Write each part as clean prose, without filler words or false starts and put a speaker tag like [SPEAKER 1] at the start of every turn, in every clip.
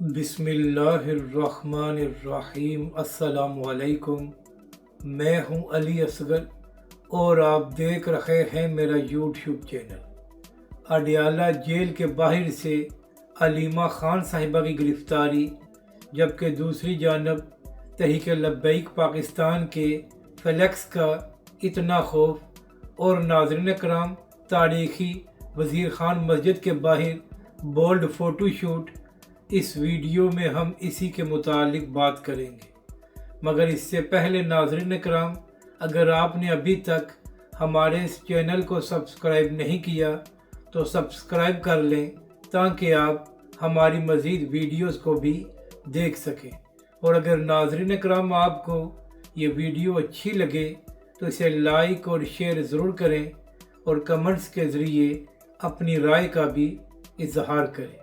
[SPEAKER 1] بسم اللہ الرحمن الرحیم۔ السلام علیکم، میں ہوں علی اصغر اور آپ دیکھ رہے ہیں میرا یوٹیوب چینل۔ اڈیالہ جیل کے باہر سے علیمہ خان صاحبہ کی گرفتاری، جبکہ دوسری جانب تحریک لبیک پاکستان کے فلیکس کا اتنا خوف، اور ناظرین کرام تاریخی وزیر خان مسجد کے باہر بولڈ فوٹو شوٹ، اس ویڈیو میں ہم اسی کے متعلق بات کریں گے۔ مگر اس سے پہلے ناظرین کرام، اگر آپ نے ابھی تک ہمارے اس چینل کو سبسکرائب نہیں کیا تو سبسکرائب کر لیں، تاکہ آپ ہماری مزید ویڈیوز کو بھی دیکھ سکیں۔ اور اگر ناظرین کرام آپ کو یہ ویڈیو اچھی لگے تو اسے لائک اور شیئر ضرور کریں، اور کمنٹس کے ذریعے اپنی رائے کا بھی اظہار کریں۔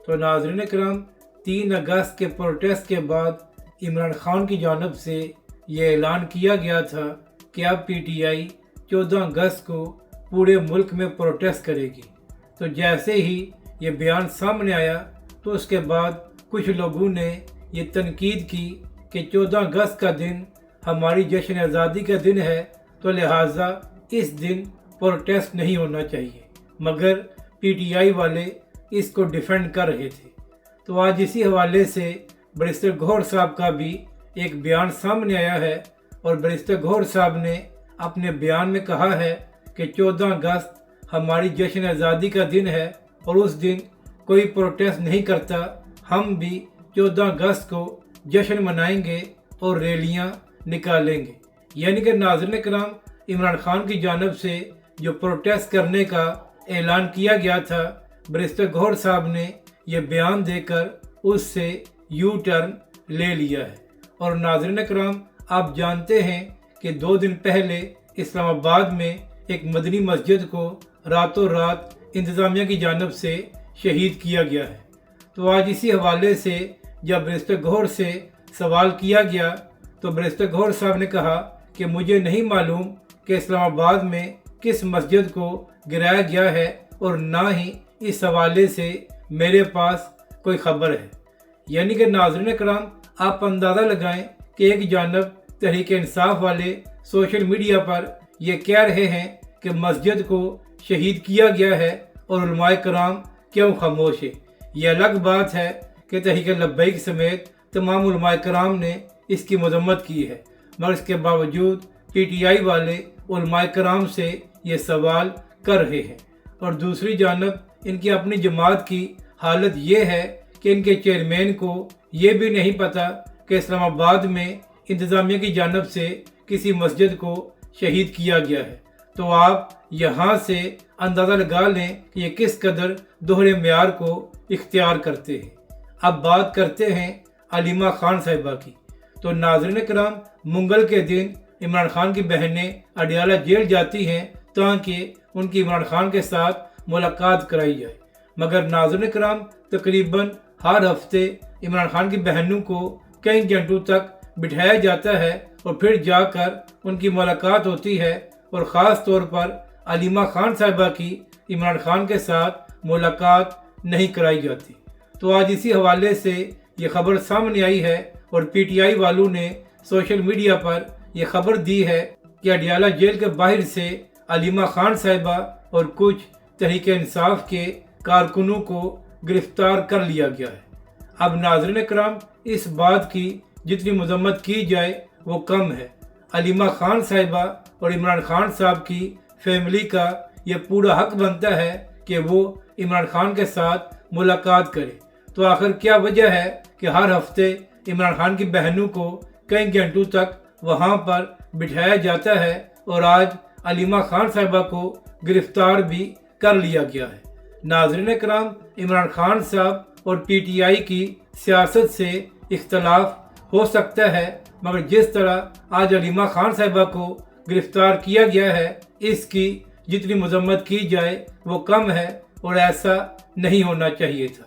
[SPEAKER 1] تو ناظرین کرام، 3 اگست کے پروٹیسٹ کے بعد عمران خان کی جانب سے یہ اعلان کیا گیا تھا کہ اب پی ٹی آئی 14 اگست کو پورے ملک میں پروٹیسٹ کرے گی۔ تو جیسے ہی یہ بیان سامنے آیا تو اس کے بعد کچھ لوگوں نے یہ تنقید کی کہ 14 اگست کا دن ہماری جشن آزادی کا دن ہے، تو لہٰذا اس دن پروٹیسٹ نہیں ہونا چاہیے، مگر پی ٹی آئی والے اس کو ڈیفینڈ کر رہے تھے۔ تو آج اسی حوالے سے بیرسٹر گوہر صاحب کا بھی ایک بیان سامنے آیا ہے، اور بیرسٹر گوہر صاحب نے اپنے بیان میں کہا ہے کہ 14 اگست ہماری جشن آزادی کا دن ہے، اور اس دن کوئی پروٹیسٹ نہیں کرتا۔ ہم بھی 14 اگست کو جشن منائیں گے اور ریلیاں نکالیں گے۔ یعنی کہ ناظرین کرام، عمران خان کی جانب سے جو پروٹیسٹ کرنے کا اعلان کیا گیا تھا، بیرسٹر گوہر صاحب نے یہ بیان دے کر اس سے یو ٹرن لے لیا ہے۔ اور ناظرین کرام، آپ جانتے ہیں کہ 2 دن پہلے اسلام آباد میں ایک مدنی مسجد کو راتوں رات انتظامیہ کی جانب سے شہید کیا گیا ہے۔ تو آج اسی حوالے سے جب بیرسٹر گوہر سے سوال کیا گیا تو بیرسٹر گوہر صاحب نے کہا کہ مجھے نہیں معلوم کہ اسلام آباد میں کس مسجد کو گرایا گیا ہے، اور نہ ہی اس حوالے سے میرے پاس کوئی خبر ہے۔ یعنی کہ ناظرین کرام، آپ اندازہ لگائیں کہ ایک جانب تحریک انصاف والے سوشل میڈیا پر یہ کہہ رہے ہیں کہ مسجد کو شہید کیا گیا ہے، اور علماء کرام کیوں خاموش ہے۔ یہ الگ بات ہے کہ تحریک لبیک سمیت تمام علماء کرام نے اس کی مذمت کی ہے، مگر اس کے باوجود پی ٹی آئی والے علماء کرام سے یہ سوال کر رہے ہیں۔ اور دوسری جانب ان کی اپنی جماعت کی حالت یہ ہے کہ ان کے چیئرمین کو یہ بھی نہیں پتہ کہ اسلام آباد میں انتظامیہ کی جانب سے کسی مسجد کو شہید کیا گیا ہے۔ تو آپ یہاں سے اندازہ لگا لیں کہ یہ کس قدر دوہرے معیار کو اختیار کرتے ہیں۔ اب بات کرتے ہیں علیمہ خان صاحبہ کی۔ تو ناظرین کرام، منگل کے دن عمران خان کی بہنیں اڈیالہ جیل جاتی ہیں تاکہ ان کی عمران خان کے ساتھ ملاقات کرائی جائے، مگر ناظرین کرام تقریباً ہر ہفتے عمران خان کی بہنوں کو کئی گھنٹوں تک بٹھایا جاتا ہے، اور پھر جا کر ان کی ملاقات ہوتی ہے، اور خاص طور پر علیمہ خان صاحبہ کی عمران خان کے ساتھ ملاقات نہیں کرائی جاتی۔ تو آج اسی حوالے سے یہ خبر سامنے آئی ہے، اور پی ٹی آئی والوں نے سوشل میڈیا پر یہ خبر دی ہے کہ اڈیالہ جیل کے باہر سے علیمہ خان صاحبہ اور کچھ تحریک انصاف کے کارکنوں کو گرفتار کر لیا گیا ہے۔ اب ناظرین کرام، اس بات کی جتنی مذمت کی جائے وہ کم ہے۔ علیمہ خان صاحبہ اور عمران خان صاحب کی فیملی کا یہ پورا حق بنتا ہے کہ وہ عمران خان کے ساتھ ملاقات کرے۔ تو آخر کیا وجہ ہے کہ ہر ہفتے عمران خان کی بہنوں کو کئی گھنٹوں تک وہاں پر بٹھایا جاتا ہے، اور آج علیمہ خان صاحبہ کو گرفتار بھی کر لیا گیا ہے۔ ناظرین کرام، عمران خان صاحب اور پی ٹی آئی کی سیاست سے اختلاف ہو سکتا ہے، مگر جس طرح آج علیمہ خان صاحبہ کو گرفتار کیا گیا ہے، اس کی جتنی مذمت کی جائے وہ کم ہے، اور ایسا نہیں ہونا چاہیے تھا۔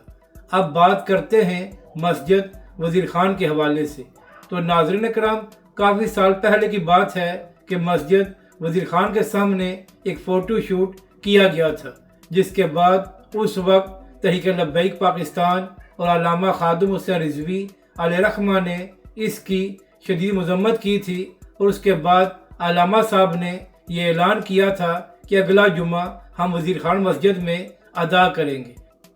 [SPEAKER 1] اب بات کرتے ہیں مسجد وزیر خان کے حوالے سے۔ تو ناظرین کرام، کافی سال پہلے کی بات ہے کہ مسجد وزیر خان کے سامنے ایک فوٹو شوٹ کیا گیا تھا، جس کے بعد اس وقت تحریک لبیک پاکستان اور علامہ خادم حسین رضوی علیہ رحمہ نے اس کی شدید مذمت کی تھی، اور اس کے بعد علامہ صاحب نے یہ اعلان کیا تھا کہ اگلا جمعہ ہم وزیر خان مسجد میں ادا کریں گے۔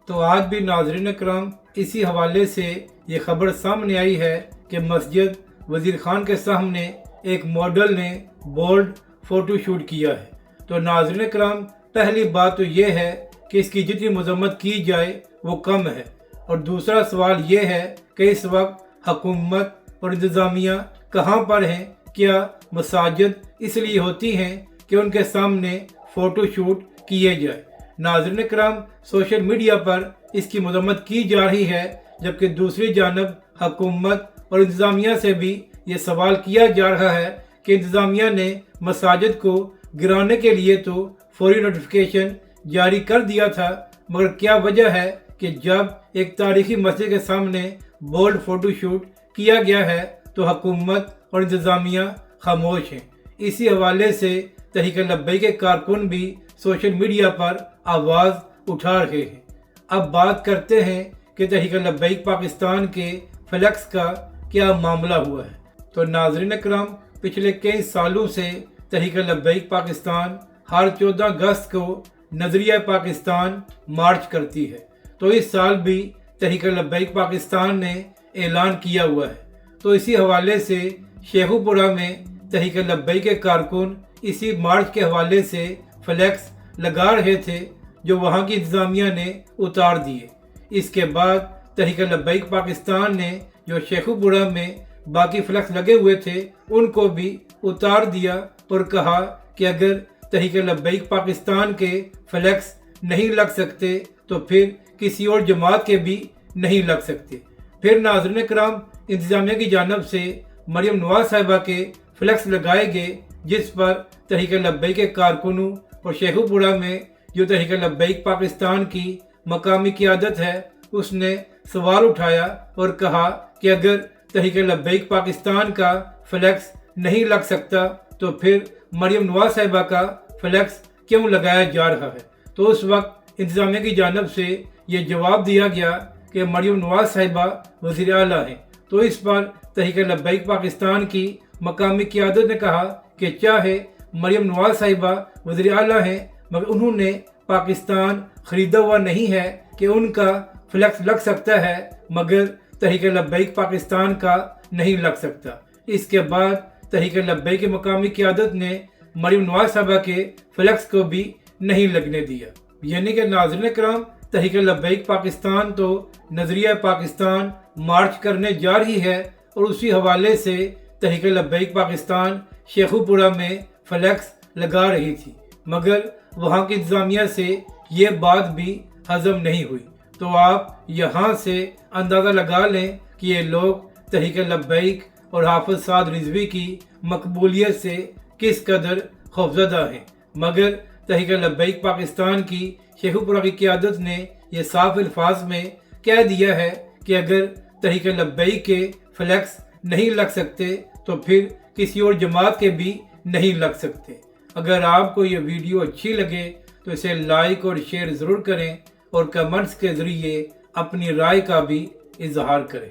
[SPEAKER 1] تو آج بھی ناظرین کرام اسی حوالے سے یہ خبر سامنے آئی ہے کہ مسجد وزیر خان کے سامنے ایک ماڈل نے بولڈ فوٹو شوٹ کیا ہے۔ تو ناظرین کرام پہلی بات تو یہ ہے کہ اس کی جتنی مذمت کی جائے وہ کم ہے، اور دوسرا سوال یہ ہے کہ اس وقت حکومت اور انتظامیہ کہاں پر ہیں؟ کیا مساجد اس لیے ہوتی ہیں کہ ان کے سامنے فوٹو شوٹ کیے جائے؟ ناظرین کرام سوشل میڈیا پر اس کی مذمت کی جا رہی ہے، جبکہ دوسری جانب حکومت اور انتظامیہ سے بھی یہ سوال کیا جا رہا ہے کہ انتظامیہ نے مساجد کو گرانے کے لیے تو فوری نوٹیفیکیشن جاری کر دیا تھا، مگر کیا وجہ ہے کہ جب ایک تاریخی مسجد کے سامنے بولڈ فوٹو شوٹ کیا گیا ہے تو حکومت اور انتظامیہ خاموش ہیں؟ اسی حوالے سے تحریک لبیک کے کارکن بھی سوشل میڈیا پر آواز اٹھا رہے ہیں۔ اب بات کرتے ہیں کہ تحریک لبیک پاکستان کے فلیکس کا کیا معاملہ ہوا ہے۔ تو ناظرین کرام پچھلے کئی سالوں سے تحریک لبیک پاکستان ہر 14 اگست کو نظریہ پاکستان مارچ کرتی ہے، تو اس سال بھی تحریک لبیک پاکستان نے اعلان کیا ہوا ہے۔ تو اسی حوالے سے شیخو پورہ میں تحریک لبیک کے کارکن اسی مارچ کے حوالے سے فلیکس لگا رہے تھے، جو وہاں کی انتظامیہ نے اتار دیے۔ اس کے بعد تحریک لبیک پاکستان نے جو شیخو پورہ میں باقی فلیکس لگے ہوئے تھے ان کو بھی اتار دیا، اور کہا کہ اگر تحریک لبیک پاکستان کے فلیکس نہیں لگ سکتے تو پھر کسی اور جماعت کے بھی نہیں لگ سکتے۔ پھر ناظرین کرام انتظامیہ کی جانب سے مریم نواز صاحبہ کے فلیکس لگائے گئے، جس پر تحریک لبیک کے کارکنوں اور شیخو پورہ میں جو تحریک لبیک پاکستان کی مقامی قیادت ہے اس نے سوال اٹھایا اور کہا کہ اگر تحریک لبیک پاکستان کا فلیکس نہیں لگ سکتا تو پھر مریم نواز صاحبہ کا فلیکس کیوں لگایا جا رہا ہے؟ تو اس وقت انتظامیہ کی جانب سے یہ جواب دیا گیا کہ مریم نواز صاحبہ وزیر اعلیٰ ہیں۔ تو اس پر تحریک لبیک پاکستان کی مقامی قیادت نے کہا کہ چاہے مریم نواز صاحبہ وزیر اعلیٰ ہیں، مگر انہوں نے پاکستان خریدا ہوا نہیں ہے کہ ان کا فلیکس لگ سکتا ہے مگر تحریک لبیک پاکستان کا نہیں لگ سکتا۔ اس کے بعد تحریک لبیک کی مقامی قیادت نے مریم نواز صاحبہ کے فلیکس کو بھی نہیں لگنے دیا۔ یعنی کہ ناظرین کرام تحریک لبیک پاکستان تو نظریہ پاکستان مارچ کرنے جا رہی ہے، اور اسی حوالے سے تحریک لبیک پاکستان شیخو پورہ میں فلیکس لگا رہی تھی، مگر وہاں کی انتظامیہ سے یہ بات بھی ہضم نہیں ہوئی۔ تو آپ یہاں سے اندازہ لگا لیں کہ یہ لوگ تحریک لبیک اور حافظ سعد رضوی کی مقبولیت سے کس قدر خوفزدہ ہیں۔ مگر تحریک لبیک پاکستان کی شیخو پورہ کی قیادت نے یہ صاف الفاظ میں کہہ دیا ہے کہ اگر تحریک لبیک کے فلیکس نہیں لگ سکتے تو پھر کسی اور جماعت کے بھی نہیں لگ سکتے۔ اگر آپ کو یہ ویڈیو اچھی لگے تو اسے لائک اور شیئر ضرور کریں، اور کمنٹس کے ذریعے اپنی رائے کا بھی اظہار کریں۔